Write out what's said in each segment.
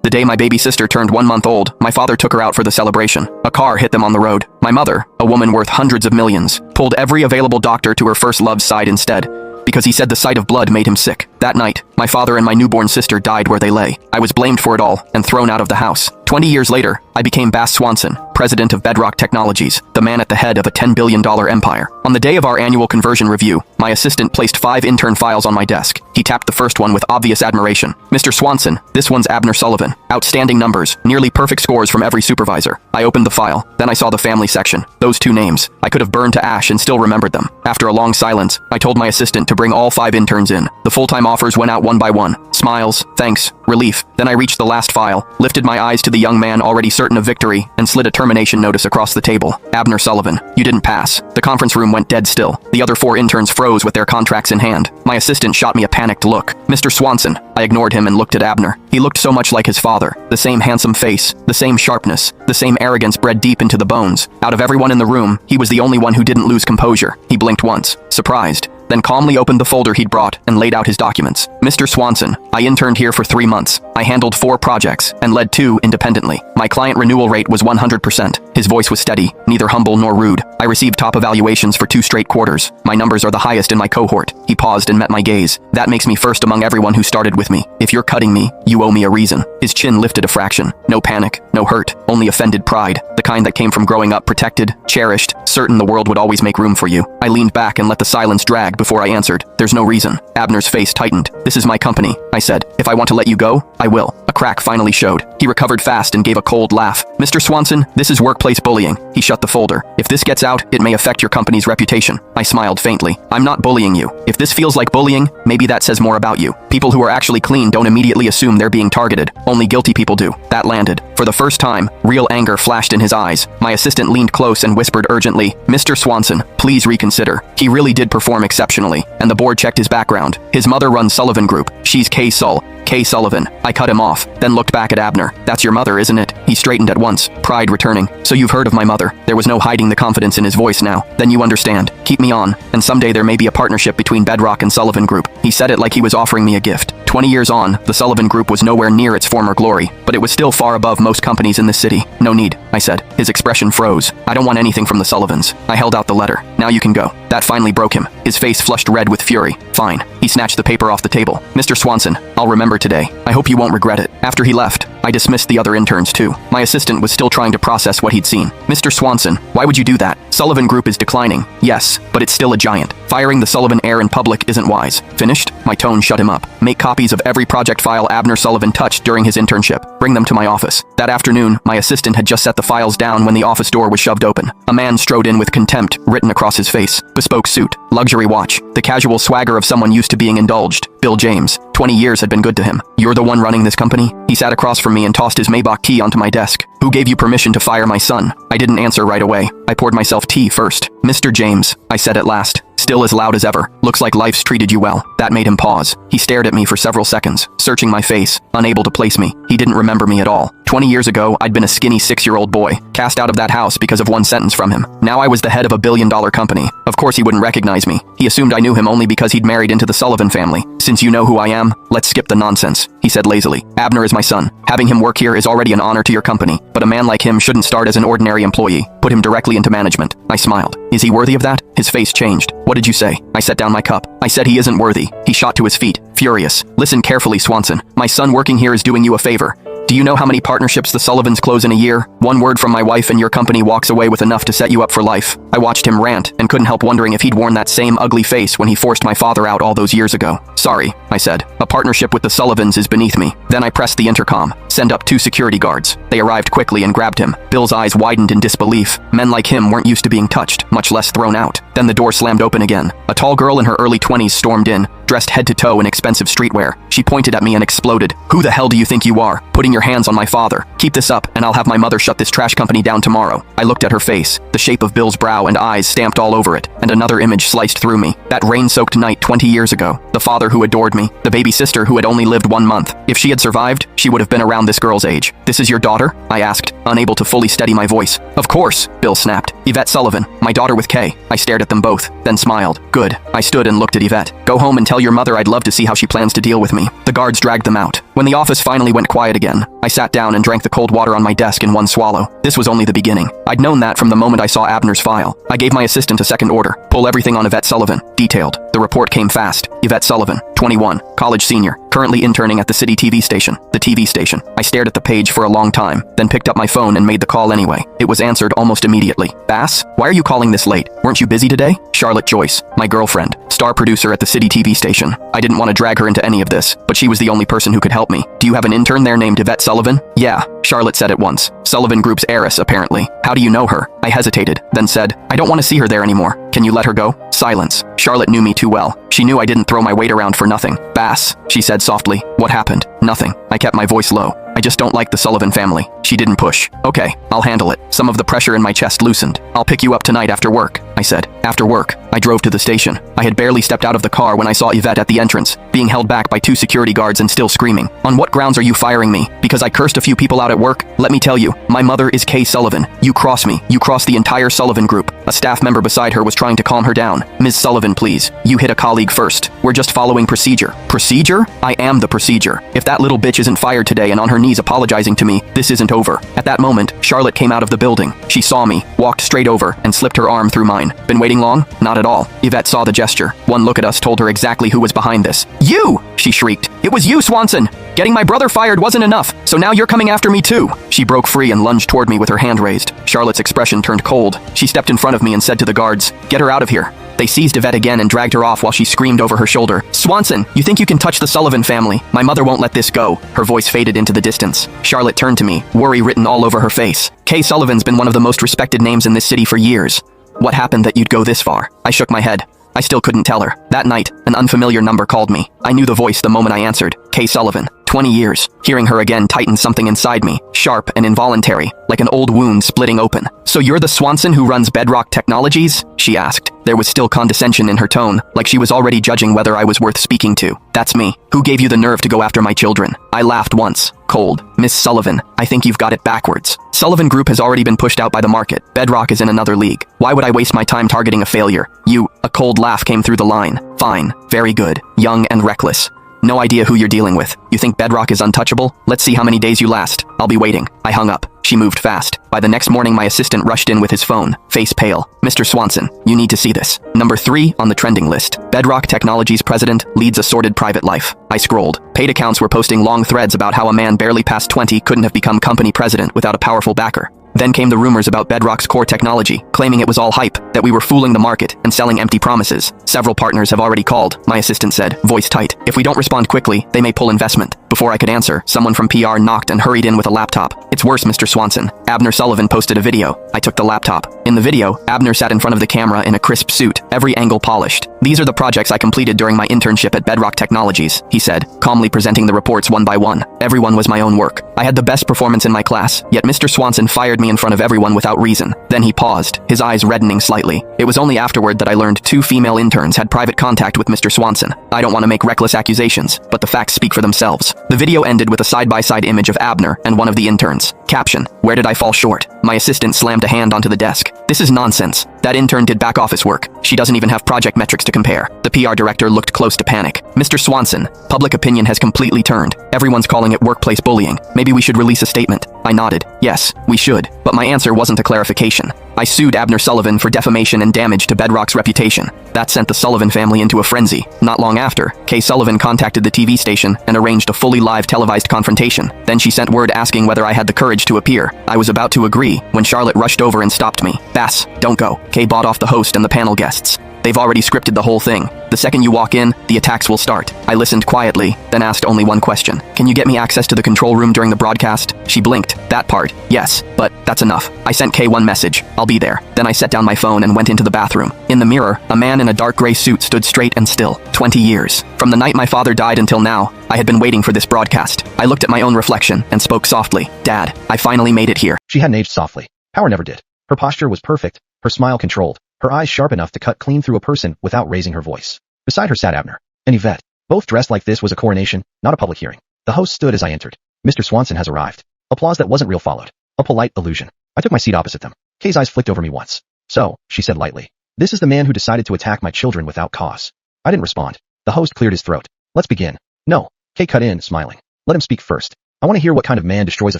The day my baby sister turned 1 month old, my father took her out for the celebration. A car hit them on the road. My mother, a woman worth hundreds of millions, pulled every available doctor to her first love's side instead, because he said the sight of blood made him sick. That night, my father and my newborn sister died where they lay. I was blamed for it all and thrown out of the house. 20 years later, I became Bass Swanson, president of Bedrock Technologies, the man at the head of a $10 billion empire. On the day of our annual conversion review, my assistant placed 5 intern files on my desk. He tapped the first one with obvious admiration. "Mr. Swanson, this one's Abner Sullivan. Outstanding numbers, nearly perfect scores from every supervisor." I opened the file, then I saw the family section. Those 2 names. I could have burned to ash and still remembered them. After a long silence, I told my assistant to bring all 5 interns in. The full-time offers went out one by one. Smiles, thanks, relief. Then I reached the last file, lifted my eyes to the young man already certain of victory, and slid a termination notice across the table. "Abner Sullivan, you didn't pass." The conference room went dead still. The other 4 interns froze with their contracts in hand. My assistant shot me a panicked look. "Mr. Swanson." I ignored him and looked at Abner. He looked so much like his father. The same handsome face, the same sharpness, the same arrogance bred deep into the bones. Out of everyone in the room, he was the only one who didn't lose composure. He blinked once, surprised, then calmly opened the folder he'd brought and laid out his documents. "Mr. Swanson, I interned here for 3 months. I handled 4 projects and led 2 independently. My client renewal rate was 100%. His voice was steady, neither humble nor rude. I received top evaluations for 2 straight quarters. My numbers are the highest in my cohort." He paused and met my gaze. "That makes me first among everyone who started with me. If you're cutting me, you owe me a reason." His chin lifted a fraction. No panic, no hurt, only offended pride. The kind that came from growing up protected, cherished, certain the world would always make room for you. I leaned back and let the silence drag before I answered. "There's no reason." Abner's face tightened. "This is my company," I said. "If I want to let you go, I will." A crack finally showed. He recovered fast and gave a cold laugh. "Mr. Swanson, this is workplace bullying." He shut the folder. "If this gets out, it may affect your company's reputation." I smiled faintly. "I'm not bullying you. If this feels like bullying, maybe that says more about you. People who are actually clean don't immediately assume they're being targeted. Only guilty people do." That landed. For the first time, real anger flashed in his eyes. My assistant leaned close and whispered urgently, "Mr. Swanson, please reconsider." He really did perform exceptionally, and the board checked his background. His mother runs Sullivan Group. She's K. Sullivan. I cut him off, then looked back at Abner. "That's your mother, isn't it?" He straightened at once, pride returning. "So you've heard of my mother." There was no hiding the confidence in his voice now. "Then you understand. Keep me on, and someday there may be a partnership between Bedrock and Sullivan Group." He said it like he was offering me a gift. 20 years on, the Sullivan Group was nowhere near its former glory, but it was still far above most companies in this city. "No need," I said. His expression froze. "I don't want anything from the Sullivans." I held out the letter. "Now you can go." That finally broke him. His face flushed red with fury. "Fine." He snatched the paper off the table. "Mr. Swanson, I'll remember today. I hope you won't regret it." After he left, I dismissed the other interns too. My assistant was still trying to process what he'd seen. "Mr. Swanson, why would you do that? Sullivan Group is declining." "Yes, but it's still a giant. Firing the Sullivan heir in public isn't wise." "Finished?" My tone shut him up. "Make copies of every project file Abner Sullivan touched during his internship. Bring them to my office." That afternoon, my assistant had just set the files down when the office door was shoved open. A man strode in with contempt written across his face. Bespoke suit, luxury watch, the casual swagger of someone used to being indulged. Bill James. 20 years had been good to him. "You're the one running this company?" He sat across from me and tossed his Maybach key onto my desk. "Who gave you permission to fire my son?" I didn't answer right away. I poured myself tea first. "Mr. James," I said at last, still as loud as ever. "Looks like life's treated you well." That made him pause. He stared at me for several seconds, searching my face, unable to place me. He didn't remember me at all. 20 years ago, I'd been a skinny 6-year-old boy, cast out of that house because of one sentence from him. Now I was the head of a billion-dollar company. Of course he wouldn't recognize me. He assumed I knew him only because he'd married into the Sullivan family. "Since you know who I am, let's skip the nonsense," he said lazily. "Abner is my son. Having him work here is already an honor to your company, but a man like him shouldn't start as an ordinary employee. Put him directly into management." I smiled. "Is he worthy of that?" His face changed. "What did you say?" I set down my cup. "I said he isn't worthy." He shot to his feet, furious. "Listen carefully, Swanson. My son working here is doing you a favor. Do you know how many partnerships the Sullivans close in a year? One word from my wife and your company walks away with enough to set you up for life." I watched him rant and couldn't help wondering if he'd worn that same ugly face when he forced my father out all those years ago. "Sorry," I said. "A partnership with the Sullivans is beneath me." Then I pressed the intercom. "Send up 2 security guards." They arrived quickly and grabbed him. Bill's eyes widened in disbelief. Men like him weren't used to being touched, much less thrown out. Then the door slammed open again. A tall girl in her early 20s stormed in, dressed head to toe in expensive streetwear. She pointed at me and exploded. "Who the hell do you think you are? Putting your hands on my father. Keep this up, and I'll have my mother shut this trash company down tomorrow." I looked at her face, the shape of Bill's brow and eyes stamped all over it, and another image sliced through me. That rain-soaked night 20 years ago. The father who adored me, the baby sister who had only lived 1 month. If she had survived, she would have been around this girl's age. "This is your daughter?" I asked, unable to fully steady my voice. "Of course," Bill snapped. Yvette Sullivan, my daughter with K. I stared at them both, then smiled. Good. I stood and looked at Yvette. Go home and tell your mother I'd love to see how she plans to deal with me. The guards dragged them out. When the office finally went quiet again, I sat down and drank the cold water on my desk in one swallow. This was only the beginning. I'd known that from the moment I saw Abner's file. I gave my assistant a second order. Pull everything on Yvette Sullivan. Detailed. The report came fast. Yvette Sullivan, 21, college senior, currently interning at the city TV station. The TV station. I stared at the page for a long time, then picked up my phone and made the call anyway. It was answered almost immediately. Bass, why are you calling this late? Weren't you busy today? Charlotte Joyce, my girlfriend, star producer at the city TV station. I didn't want to drag her into any of this, but she was the only person who could help me. Do you have an intern there named Yvette Sullivan? Yeah, Charlotte said at once. Sullivan Group's heiress, apparently. How do you know her? I hesitated, then said, I don't want to see her there anymore. Can you let her go? Silence. Charlotte knew me too well. She knew I didn't throw my weight around for nothing. Bass, she said softly. What happened? Nothing. I kept my voice low. I just don't like the Sullivan family. She didn't push. Okay, I'll handle it. Some of the pressure in my chest loosened. I'll pick you up tonight after work, I said. After work, I drove to the station. I had barely stepped out of the car when I saw Yvette at the entrance, being held back by 2 security guards and still screaming. On what grounds are you firing me? Because I cursed a few people out at work? Let me tell you, my mother is Kay Sullivan. You cross me. You cross the entire Sullivan Group. A staff member beside her was trying to calm her down. Ms. Sullivan, please. You hit a colleague first. We're just following procedure. Procedure? I am the procedure. If that little bitch isn't fired today and on her knees apologizing to me, this isn't over. At that moment, Charlotte came out of the building. She saw me, walked straight over, and slipped her arm through mine. Been waiting long? Not at all. Yvette saw the gesture. One look at us told her exactly who was behind this. You! She shrieked. It was you, Swanson! Getting my brother fired wasn't enough, so now you're coming after me too. She broke free and lunged toward me with her hand raised. Charlotte's expression turned cold. She stepped in front of me and said to the guards, "Get her out of here." They seized Yvette again and dragged her off while she screamed over her shoulder, "Swanson, you think you can touch the Sullivan family? My mother won't let this go." Her voice faded into the distance. Charlotte turned to me, worry written all over her face. Kay Sullivan's been one of the most respected names in this city for years. What happened that you'd go this far? I shook my head. I still couldn't tell her. That night, an unfamiliar number called me. I knew the voice the moment I answered. Kay Sullivan. 20 years. Hearing her again tightened something inside me, sharp and involuntary, like an old wound splitting open. "So you're the Swanson who runs Bedrock Technologies?" she asked. There was still condescension in her tone, like she was already judging whether I was worth speaking to. "That's me. Who gave you the nerve to go after my children?" I laughed once. Cold. "Miss Sullivan, I think you've got it backwards. Sullivan Group has already been pushed out by the market. Bedrock is in another league. Why would I waste my time targeting a failure? You..." A cold laugh came through the line. "Fine. Very good. Young and reckless. No idea who you're dealing with. You think Bedrock is untouchable? Let's see how many days you last. I'll be waiting." I hung up. She moved fast. By the next morning, my assistant rushed in with his phone, face pale. "Mr. Swanson, you need to see this. Number 3 on the trending list. Bedrock Technologies president leads a sordid private life." I scrolled. Paid accounts were posting long threads about how a man barely past 20 couldn't have become company president without a powerful backer. Then came the rumors about Bedrock's core technology, claiming it was all hype, that we were fooling the market and selling empty promises. "Several partners have already called," my assistant said, voice tight. "If we don't respond quickly, they may pull investment." Before I could answer, someone from PR knocked and hurried in with a laptop. "It's worse, Mr. Swanson. Abner Sullivan posted a video." I took the laptop. In the video, Abner sat in front of the camera in a crisp suit, every angle polished. "These are the projects I completed during my internship at Bedrock Technologies," he said, calmly presenting the reports one by one. "Everyone was my own work. I had the best performance in my class, yet Mr. Swanson fired me in front of everyone without reason." Then he paused, his eyes reddening slightly. "It was only afterward that I learned 2 female interns had private contact with Mr. Swanson. I don't want to make reckless accusations, but the facts speak for themselves." The video ended with a side-by-side image of Abner and one of the interns. Caption: "Where did I fall short?" My assistant slammed a hand onto the desk. "This is nonsense. That intern did back office work. She doesn't even have project metrics to compare." The PR director looked close to panic. "Mr. Swanson, public opinion has completely turned. Everyone's calling it workplace bullying. Maybe we should release a statement." I nodded. "Yes, we should." But my answer wasn't a clarification. I sued Abner Sullivan for defamation and damage to Bedrock's reputation. That sent the Sullivan family into a frenzy. Not long after, Kay Sullivan contacted the TV station and arranged a fully live televised confrontation. Then she sent word asking whether I had the courage to appear. I was about to agree when Charlotte rushed over and stopped me. "Bass, don't go." Kay bought off the host and the panel guests. "They've already scripted the whole thing. The second you walk in, the attacks will start." I listened quietly, then asked only one question. "Can you get me access to the control room during the broadcast?" She blinked. "That part, yes, but that's enough." I sent Kay one message. "I'll be there." Then I set down my phone and went into the bathroom. In the mirror, a man in a dark gray suit stood straight and still. 20 years. From the night my father died until now, I had been waiting for this broadcast. I looked at my own reflection and spoke softly. "Dad, I finally made it here." She hadn't aged softly. Power never did. Her posture was perfect, her smile controlled, her eyes sharp enough to cut clean through a person without raising her voice. Beside her sat Abner and Yvette. Both dressed like this was a coronation, not a public hearing. The host stood as I entered. "Mr. Swanson has arrived." Applause that wasn't real followed. A polite illusion. I took my seat opposite them. Kay's eyes flicked over me once. So, she said lightly. This is the man who decided to attack my children without cause. I didn't respond. The host cleared his throat. Let's begin. No. Kay cut in, smiling. Let him speak first. I want to hear what kind of man destroys a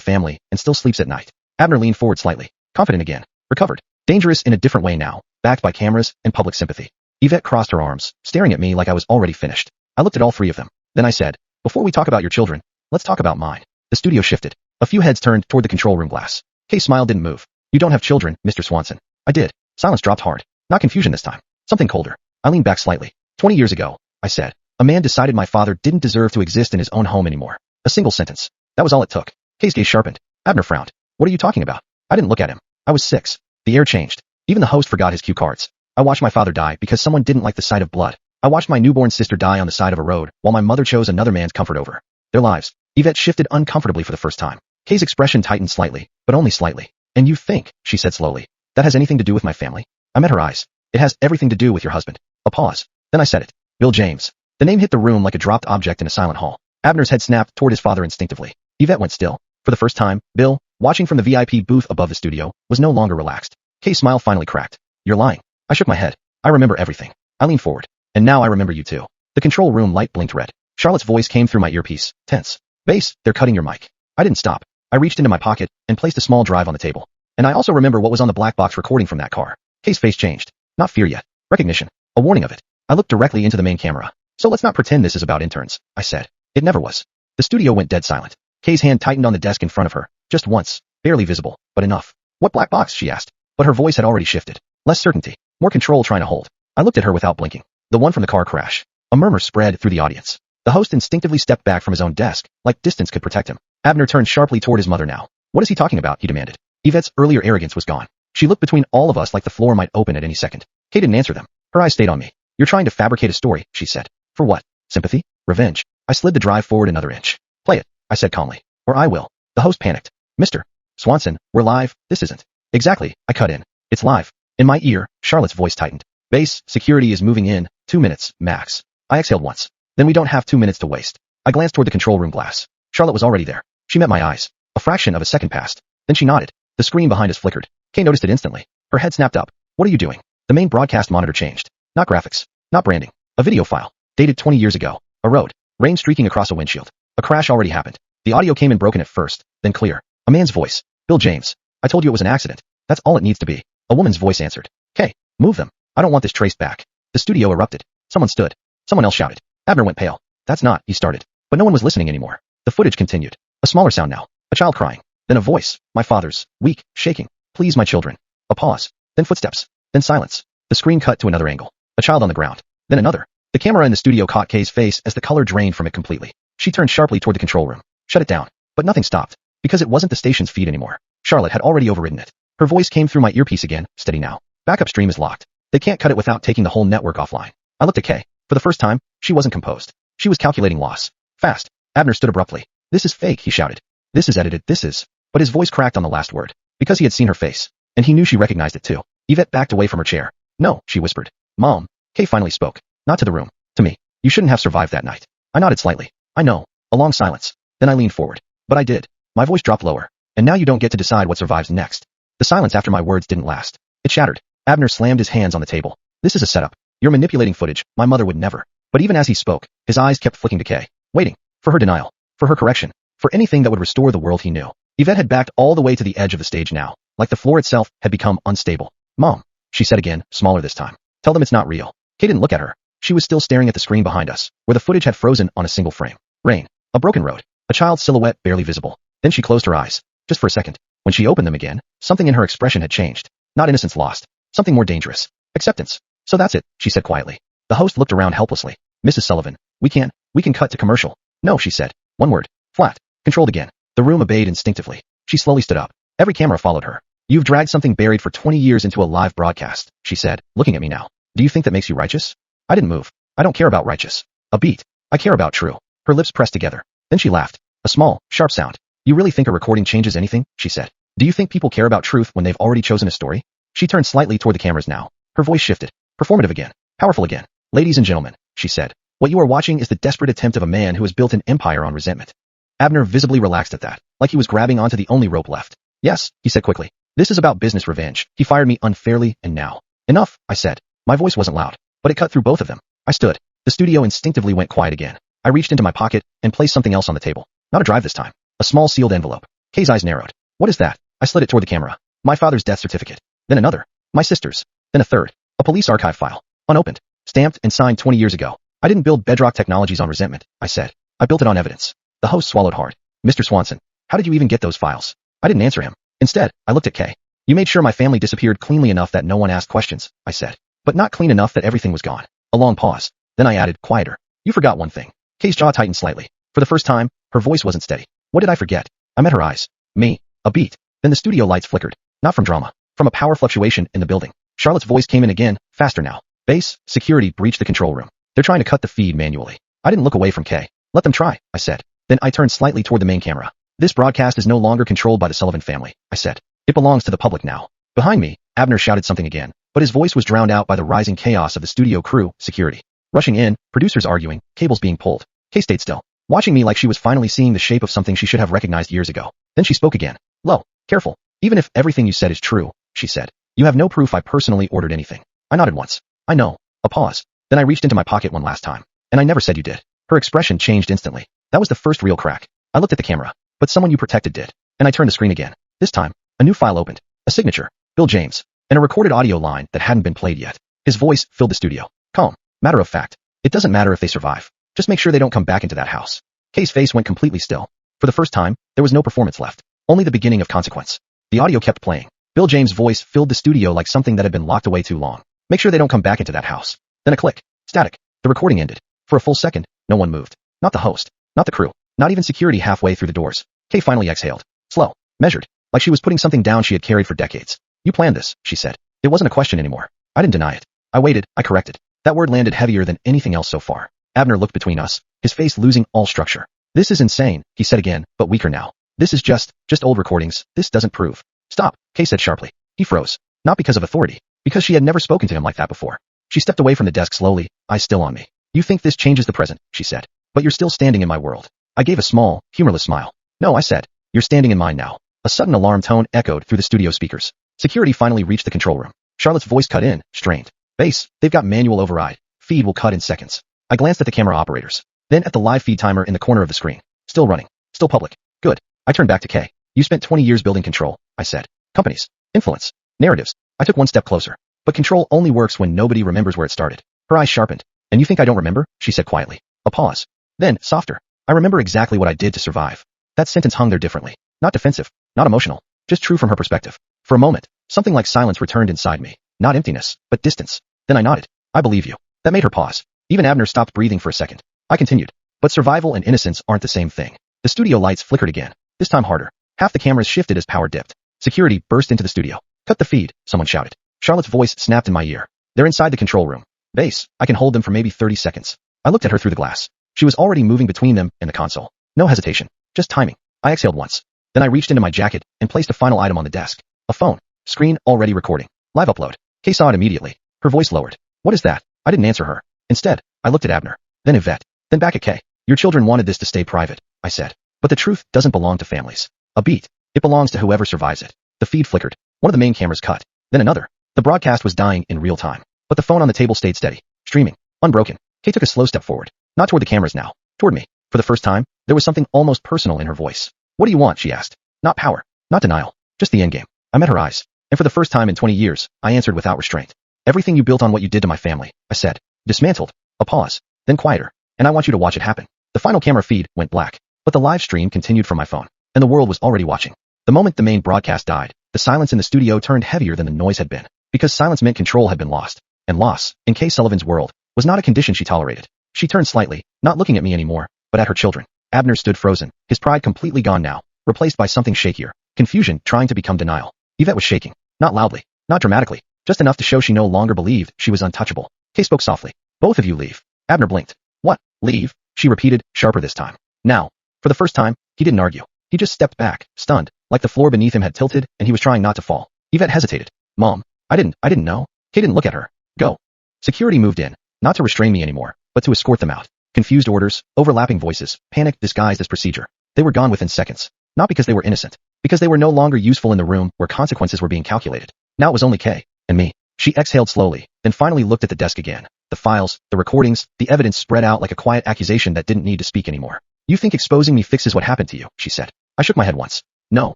family and still sleeps at night. Abner leaned forward slightly. Confident again. Recovered. Dangerous in a different way now, backed by cameras and public sympathy. Yvette crossed her arms, staring at me like I was already finished. I looked at all three of them. Then I said, before we talk about your children, let's talk about mine. The studio shifted. A few heads turned toward the control room glass. Kay's smile didn't move. You don't have children, Mr. Swanson. I did. Silence dropped hard. Not confusion this time. Something colder. I leaned back slightly. 20 years ago, I said, a man decided my father didn't deserve to exist in his own home anymore. A single sentence. That was all it took. Kay's gaze sharpened. Abner frowned. What are you talking about? I didn't look at him. I was 6. The air changed. Even the host forgot his cue cards. I watched my father die because someone didn't like the sight of blood. I watched my newborn sister die on the side of a road while my mother chose another man's comfort over their lives. Yvette shifted uncomfortably for the first time. Kay's expression tightened slightly, but only slightly. And you think, she said slowly, that has anything to do with my family? I met her eyes. It has everything to do with your husband. A pause. Then I said it. Bill James. The name hit the room like a dropped object in a silent hall. Abner's head snapped toward his father instinctively. Yvette went still. For the first time, Bill, watching from the VIP booth above the studio, was no longer relaxed. Kay's smile finally cracked. You're lying. I shook my head. I remember everything. I leaned forward. And now I remember you too. The control room light blinked red. Charlotte's voice came through my earpiece, tense. Bass, they're cutting your mic. I didn't stop. I reached into my pocket and placed a small drive on the table. And I also remember what was on the black box recording from that car. Kay's face changed. Not fear yet. Recognition. A warning of it. I looked directly into the main camera. So let's not pretend this is about interns, I said. It never was. The studio went dead silent. Kay's hand tightened on the desk in front of her. Just once. Barely visible, but enough. What black box, she asked. But her voice had already shifted. Less certainty. More control trying to hold. I looked at her without blinking. The one from the car crash. A murmur spread through the audience. The host instinctively stepped back from his own desk, like distance could protect him. Abner turned sharply toward his mother now. What is he talking about? He demanded. Yvette's earlier arrogance was gone. She looked between all of us like the floor might open at any second. Kay didn't answer them. Her eyes stayed on me. You're trying to fabricate a story, she said. For what? Sympathy? Revenge? I slid the drive forward another inch. Play it, I said calmly. Or I will. The host panicked. Mr. Swanson, we're live. This isn't. Exactly, I cut in. It's live. In my ear, Charlotte's voice tightened. Base, security is moving in. 2 minutes, max. I exhaled once. Then we don't have 2 minutes to waste. I glanced toward the control room glass. Charlotte was already there. She met my eyes. A fraction of a second passed. Then she nodded. The screen behind us flickered. Kay noticed it instantly. Her head snapped up. What are you doing? The main broadcast monitor changed. Not graphics. Not branding. A video file. Dated 20 years ago. A road. Rain streaking across a windshield. A crash already happened. The audio came in broken at first, then clear. A man's voice. Bill James. I told you it was an accident. That's all it needs to be. A woman's voice answered. Kay, move them. I don't want this traced back. The studio erupted. Someone stood. Someone else shouted. Abner went pale. That's not, he started. But no one was listening anymore. The footage continued. A smaller sound now. A child crying. Then a voice. My father's. Weak. Shaking. Please, my children. A pause. Then footsteps. Then silence. The screen cut to another angle. A child on the ground. Then another. The camera in the studio caught Kay's face as the color drained from it completely. She turned sharply toward the control room. Shut it down. But nothing stopped. Because it wasn't the station's feed anymore. Charlotte had already overridden it. Her voice came through my earpiece again, steady now. Backup stream is locked. They can't cut it without taking the whole network offline. I looked at Kay. For the first time, she wasn't composed. She was calculating loss. Fast. Abner stood abruptly. This is fake, he shouted. This is edited, this is. But his voice cracked on the last word. Because he had seen her face. And he knew she recognized it too. Yvette backed away from her chair. No, she whispered. Mom. Kay finally spoke. Not to the room. To me. You shouldn't have survived that night. I nodded slightly. I know. A long silence. Then I leaned forward. But I did. My voice dropped lower. And now you don't get to decide what survives next. The silence after my words didn't last. It shattered. Abner slammed his hands on the table. This is a setup. You're manipulating footage. My mother would never. But even as he spoke, his eyes kept flicking to Kay. Waiting. For her denial. For her correction. For anything that would restore the world he knew. Yvette had backed all the way to the edge of the stage now. Like the floor itself had become unstable. Mom. She said again, smaller this time. Tell them it's not real. Kay didn't look at her. She was still staring at the screen behind us, where the footage had frozen on a single frame. Rain. A broken road. A child's silhouette barely visible. Then she closed her eyes. Just for a second. When she opened them again, something in her expression had changed. Not innocence lost. Something more dangerous. Acceptance. So that's it, she said quietly. The host looked around helplessly. Mrs. Sullivan, we can cut to commercial. No, she said. One word. Flat. Controlled again. The room obeyed instinctively. She slowly stood up. Every camera followed her. You've dragged something buried for 20 years into a live broadcast, she said, looking at me now. Do you think that makes you righteous? I didn't move. I don't care about righteous. A beat. I care about true. Her lips pressed together. Then she laughed. A small, sharp sound. You really think a recording changes anything? She said. Do you think people care about truth when they've already chosen a story? She turned slightly toward the cameras now. Her voice shifted. Performative again. Powerful again. Ladies and gentlemen, she said. What you are watching is the desperate attempt of a man who has built an empire on resentment. Abner visibly relaxed at that, like he was grabbing onto the only rope left. Yes, he said quickly. This is about business revenge. He fired me unfairly and now. Enough, I said. My voice wasn't loud, but it cut through both of them. I stood. The studio instinctively went quiet again. I reached into my pocket and placed something else on the table. Not a drive this time. A small sealed envelope. Kay's eyes narrowed. What is that? I slid it toward the camera. My father's death certificate. Then another. My sister's. Then a third. A police archive file. Unopened. Stamped and signed 20 years ago. I didn't build Bedrock Technologies on resentment, I said. I built it on evidence. The host swallowed hard. Mr. Swanson, how did you even get those files? I didn't answer him. Instead, I looked at Kay. You made sure my family disappeared cleanly enough that no one asked questions, I said. But not clean enough that everything was gone. A long pause. Then I added, quieter. You forgot one thing. Kay's jaw tightened slightly. For the first time, her voice wasn't steady. What did I forget? I met her eyes. Me. A beat. Then the studio lights flickered. Not from drama. From a power fluctuation in the building. Charlotte's voice came in again, faster now. Base, security breached the control room. They're trying to cut the feed manually. I didn't look away from Kay. Let them try, I said. Then I turned slightly toward the main camera. This broadcast is no longer controlled by the Sullivan family, I said. It belongs to the public now. Behind me, Abner shouted something again, but his voice was drowned out by the rising chaos of the studio crew, security. Rushing in, producers arguing, cables being pulled. Kay stayed still, watching me like she was finally seeing the shape of something she should have recognized years ago. Then she spoke again. Lo, careful. Even if everything you said is true, she said. You have no proof I personally ordered anything. I nodded once. I know. A pause. Then I reached into my pocket one last time. And I never said you did. Her expression changed instantly. That was the first real crack. I looked at the camera. But someone you protected did. And I turned the screen again. This time, a new file opened. A signature. Bill James. And a recorded audio line that hadn't been played yet. His voice filled the studio. Calm. Matter of fact. It doesn't matter if they survive. Just make sure they don't come back into that house. Kay's face went completely still. For the first time, there was no performance left. Only the beginning of consequence. The audio kept playing. Bill James' voice filled the studio like something that had been locked away too long. Make sure they don't come back into that house. Then a click. Static. The recording ended. For a full second, no one moved. Not the host. Not the crew. Not even security halfway through the doors. Kay finally exhaled. Slow. Measured. Like she was putting something down she had carried for decades. You planned this, she said. It wasn't a question anymore. I didn't deny it. I waited. I corrected. That word landed heavier than anything else so far. Abner looked between us, his face losing all structure. This is insane, he said again, but weaker now. This is just old recordings. This doesn't prove. Stop, Kay said sharply. He froze. Not because of authority. Because she had never spoken to him like that before. She stepped away from the desk slowly, eyes still on me. You think this changes the present, she said. But you're still standing in my world. I gave a small, humorless smile. No, I said. You're standing in mine now. A sudden alarm tone echoed through the studio speakers. Security finally reached the control room. Charlotte's voice cut in, strained. Base, they've got manual override. Feed will cut in seconds. I glanced at the camera operators. Then at the live feed timer in the corner of the screen. Still running. Still public. Good. I turned back to Kay. You spent 20 years building control, I said. Companies. Influence. Narratives. I took one step closer. But control only works when nobody remembers where it started. Her eyes sharpened. And you think I don't remember? She said quietly. A pause. Then, softer. I remember exactly what I did to survive. That sentence hung there differently. Not defensive. Not emotional. Just true from her perspective. For a moment, something like silence returned inside me. Not emptiness, but distance. Then I nodded. I believe you. That made her pause. Even Abner stopped breathing for a second. I continued. But survival and innocence aren't the same thing. The studio lights flickered again. This time harder. Half the cameras shifted as power dipped. Security burst into the studio. Cut the feed, someone shouted. Charlotte's voice snapped in my ear. They're inside the control room. Base, I can hold them for maybe 30 seconds. I looked at her through the glass. She was already moving between them and the console. No hesitation. Just timing. I exhaled once. Then I reached into my jacket and placed a final item on the desk. A phone. Screen already recording. Live upload. Kay saw it immediately. Her voice lowered. What is that? I didn't answer her. Instead, I looked at Abner. Then Yvette. Then back at Kay. Your children wanted this to stay private, I said. But the truth doesn't belong to families. A beat. It belongs to whoever survives it. The feed flickered. One of the main cameras cut. Then another. The broadcast was dying in real time. But the phone on the table stayed steady. Streaming. Unbroken. Kay took a slow step forward. Not toward the cameras now. Toward me. For the first time, there was something almost personal in her voice. What do you want? She asked. Not power. Not denial. Just the endgame. I met her eyes. And for the first time in 20 years, I answered without restraint. Everything you built on what you did to my family, I said. Dismantled. A pause. Then quieter. And I want you to watch it happen. The final camera feed went black. But the live stream continued from my phone. And the world was already watching. The moment the main broadcast died, the silence in the studio turned heavier than the noise had been. Because silence meant control had been lost. And loss, in Kay Sullivan's world, was not a condition she tolerated. She turned slightly, not looking at me anymore, but at her children. Abner stood frozen, his pride completely gone now, replaced by something shakier. Confusion trying to become denial. Yvette was shaking. Not loudly. Not dramatically. Just enough to show she no longer believed she was untouchable. Kay spoke softly. Both of you leave. Abner blinked. What? Leave? She repeated, sharper this time. Now. For the first time, he didn't argue. He just stepped back, stunned, like the floor beneath him had tilted and he was trying not to fall. Yvette hesitated. Mom. I didn't know. Kay didn't look at her. Go. Security moved in, not to restrain me anymore, but to escort them out. Confused orders, overlapping voices, panic disguised as procedure. They were gone within seconds. Not because they were innocent, because they were no longer useful in the room where consequences were being calculated. Now it was only Kay and me. She exhaled slowly, then finally looked at the desk again. The files, the recordings, the evidence spread out like a quiet accusation that didn't need to speak anymore. You think exposing me fixes what happened to you, she said. I shook my head once. No.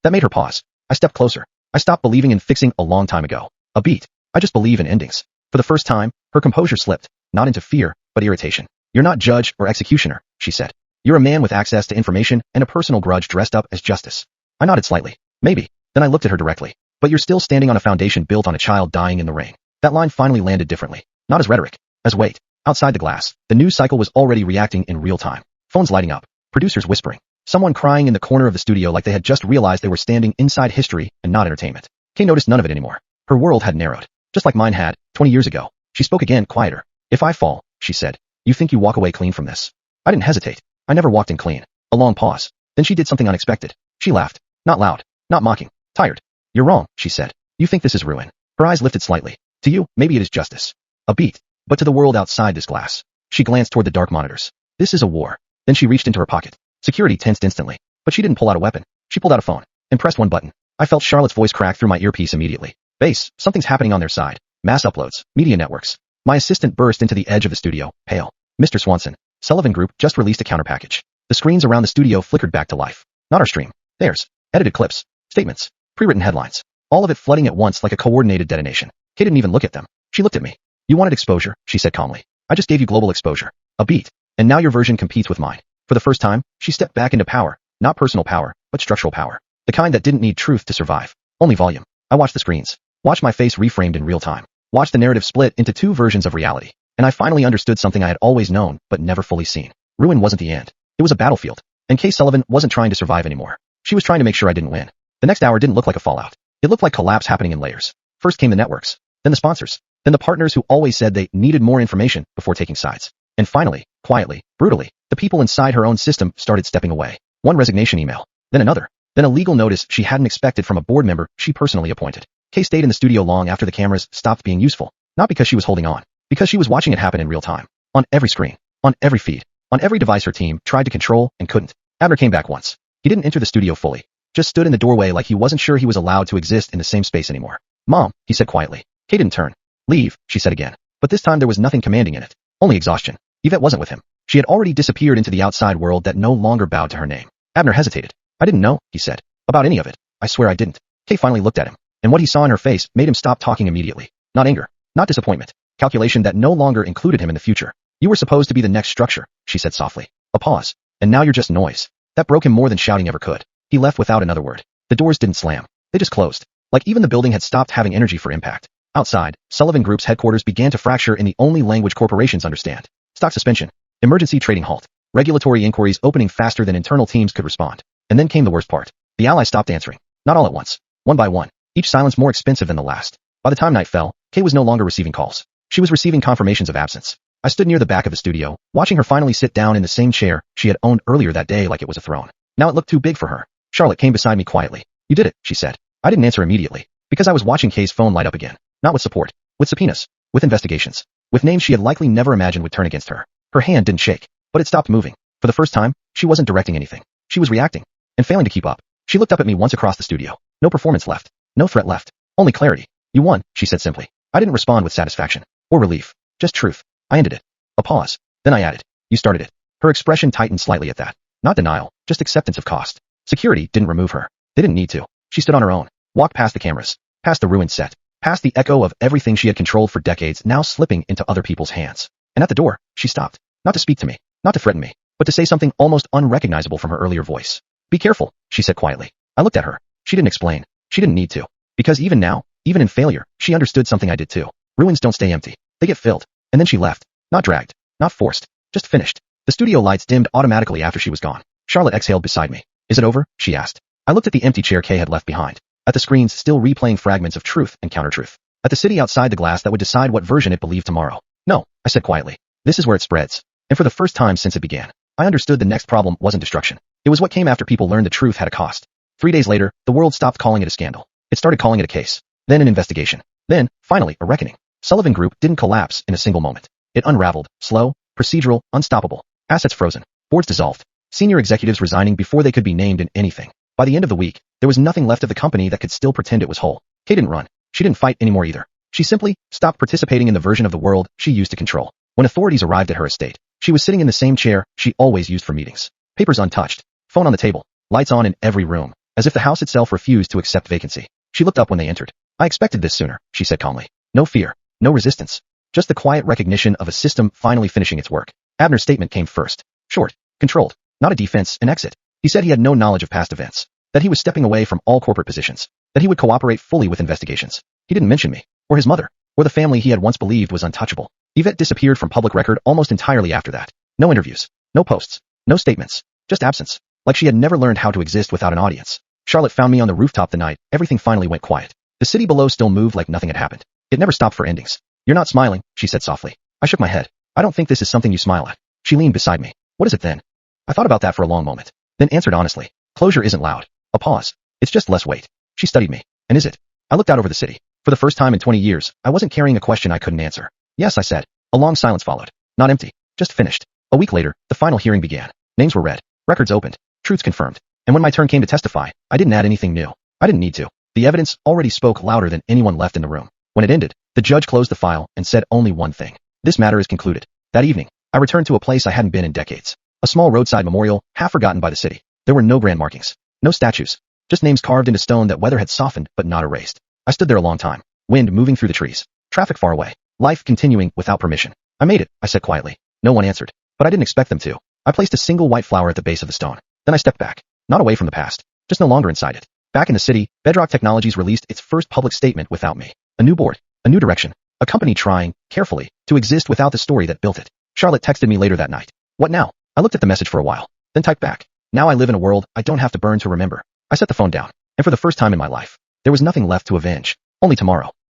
That made her pause. I stepped closer. I stopped believing in fixing a long time ago. A beat. I just believe in endings. For the first time, her composure slipped, not into fear, but irritation. You're not judge or executioner, she said. You're a man with access to information and a personal grudge dressed up as justice. I nodded slightly. Maybe. Then I looked at her directly. But you're still standing on a foundation built on a child dying in the rain. That line finally landed differently. Not as rhetoric, as weight. Outside the glass, the news cycle was already reacting in real time. Phones lighting up. Producers whispering. Someone crying in the corner of the studio like they had just realized they were standing inside history and not entertainment. Kay noticed none of it anymore. Her world had narrowed. Just like mine had, 20 years ago. She spoke again, quieter. If I fall, she said, you think you walk away clean from this? I didn't hesitate. I never walked in clean. A long pause. Then she did something unexpected. She laughed. Not loud. Not mocking. Tired. You're wrong, she said. You think this is ruin. Her eyes lifted slightly. To you, maybe it is justice. A beat. But to the world outside this glass. She glanced toward the dark monitors. This is a war. Then she reached into her pocket. Security tensed instantly. But she didn't pull out a weapon. She pulled out a phone and pressed one button. I felt Charlotte's voice crack through my earpiece immediately. Base, something's happening on their side. Mass uploads, media networks. My assistant burst into the edge of the studio, pale. Mr. Swanson, Sullivan Group just released a counter package. The screens around the studio flickered back to life. Not our stream. Theirs. Edited clips. Statements. Pre-written headlines. All of it flooding at once like a coordinated detonation. Kay didn't even look at them. She looked at me. You wanted exposure, she said calmly. I just gave you global exposure. A beat. And now your version competes with mine. For the first time, she stepped back into power. Not personal power, but structural power. The kind that didn't need truth to survive. Only volume. I watched the screens. Watched my face reframed in real time. Watched the narrative split into two versions of reality. And I finally understood something I had always known, but never fully seen. Ruin wasn't the end. It was a battlefield. And Kay Sullivan wasn't trying to survive anymore. She was trying to make sure I didn't win. The next hour didn't look like a fallout. It looked like collapse happening in layers. First came the networks. Then the sponsors. Then the partners who always said they needed more information before taking sides. And finally, quietly, brutally, the people inside her own system started stepping away. One resignation email. Then another. Then a legal notice she hadn't expected from a board member she personally appointed. Kay stayed in the studio long after the cameras stopped being useful. Not because she was holding on. Because she was watching it happen in real time. On every screen. On every feed. On every device her team tried to control and couldn't. Abner came back once. He didn't enter the studio fully. Just stood in the doorway like he wasn't sure he was allowed to exist in the same space anymore. Mom, he said quietly. Kay didn't turn. Leave, she said again. But this time there was nothing commanding in it. Only exhaustion. Yvette wasn't with him. She had already disappeared into the outside world that no longer bowed to her name. Abner hesitated. I didn't know, he said. About any of it. I swear I didn't. Kay finally looked at him. And what he saw in her face made him stop talking immediately. Not anger. Not disappointment. Calculation that no longer included him in the future. You were supposed to be the next structure, she said softly. A pause. And now you're just noise. That broke him more than shouting ever could. He left without another word. The doors didn't slam. They just closed. Like even the building had stopped having energy for impact. Outside, Sullivan Group's headquarters began to fracture in the only language corporations understand. Stock suspension. Emergency trading halt. Regulatory inquiries opening faster than internal teams could respond. And then came the worst part. The allies stopped answering. Not all at once. One by one. Each silence more expensive than the last. By the time night fell, Kay was no longer receiving calls. She was receiving confirmations of absence. I stood near the back of the studio, watching her finally sit down in the same chair she had owned earlier that day like it was a throne. Now it looked too big for her. Charlotte came beside me quietly. You did it, she said. I didn't answer immediately, because I was watching Kay's phone light up again. Not with support. With subpoenas. With investigations. With names she had likely never imagined would turn against her. Her hand didn't shake, but it stopped moving. For the first time, she wasn't directing anything. She was reacting. And failing to keep up. She looked up at me once across the studio. No performance left. No threat left. Only clarity. You won, she said simply. I didn't respond with satisfaction. Or relief. Just truth. I ended it. A pause. Then I added. You started it. Her expression tightened slightly at that. Not denial, just acceptance of cost. Security didn't remove her. They didn't need to. She stood on her own. Walked past the cameras. Past the ruined set. Past the echo of everything she had controlled for decades now slipping into other people's hands. And at the door, she stopped. Not to speak to me. Not to threaten me. But to say something almost unrecognizable from her earlier voice. Be careful, she said quietly. I looked at her. She didn't explain. She didn't need to. Because even now, even in failure, she understood something I did too. Ruins don't stay empty. They get filled. And then she left. Not dragged. Not forced. Just finished. The studio lights dimmed automatically after she was gone. Charlotte exhaled beside me. Is it over? She asked. I looked at the empty chair Kay had left behind. At the screens still replaying fragments of truth and counter-truth. At the city outside the glass that would decide what version it believed tomorrow. No, I said quietly. This is where it spreads. And for the first time since it began, I understood the next problem wasn't destruction. It was what came after people learned the truth had a cost. 3 days later, the world stopped calling it a scandal. It started calling it a case. Then an investigation. Then, finally, a reckoning. Sullivan Group didn't collapse in a single moment. It unraveled, slow, procedural, unstoppable. Assets frozen. Boards dissolved. Senior executives resigning before they could be named in anything. By the end of the week, there was nothing left of the company that could still pretend it was whole. Kay didn't run. She didn't fight anymore either. She simply stopped participating in the version of the world she used to control. When authorities arrived at her estate, she was sitting in the same chair she always used for meetings. Papers untouched, phone on the table, lights on in every room, as if the house itself refused to accept vacancy. She looked up when they entered. I expected this sooner, she said calmly. No fear, no resistance. Just the quiet recognition of a system finally finishing its work. Abner's statement came first. Short, controlled, not a defense, an exit. He said he had no knowledge of past events, that he was stepping away from all corporate positions, that he would cooperate fully with investigations. He didn't mention me, or his mother, or the family he had once believed was untouchable. Yvette disappeared from public record almost entirely after that. No interviews, no posts, no statements, just absence, like she had never learned how to exist without an audience. Charlotte found me on the rooftop the night everything finally went quiet. The city below still moved like nothing had happened. It never stopped for endings. You're not smiling, she said softly. I shook my head. I don't think this is something you smile at. She leaned beside me. What is it then? I thought about that for a long moment, then answered honestly. Closure isn't loud. A pause. It's just less weight. She studied me. And is it? I looked out over the city. For the first time in 20 years, I wasn't carrying a question I couldn't answer. Yes, I said. A long silence followed. Not empty. Just finished. A week later, the final hearing began. Names were read. Records opened. Truths confirmed. And when my turn came to testify, I didn't add anything new. I didn't need to. The evidence already spoke louder than anyone left in the room. When it ended, the judge closed the file and said only one thing. This matter is concluded. That evening, I returned to a place I hadn't been in decades. A small roadside memorial, half forgotten by the city. There were no grand markings. No statues. Just names carved into stone that weather had softened but not erased. I stood there a long time. Wind moving through the trees. Traffic far away. Life continuing without permission. I made it, I said quietly. No one answered. But I didn't expect them to. I placed a single white flower at the base of the stone. Then I stepped back. Not away from the past. Just no longer inside it. Back in the city, Bedrock Technologies released its first public statement without me. A new board. A new direction. A company trying, carefully, to exist without the story that built it. Charlotte texted me later that night. What now? I looked at the message for a while. Then typed back. Now I live in a world I don't have to burn to remember. I set the phone down. And for the first time in my life, there was nothing left to avenge. Only tomorrow.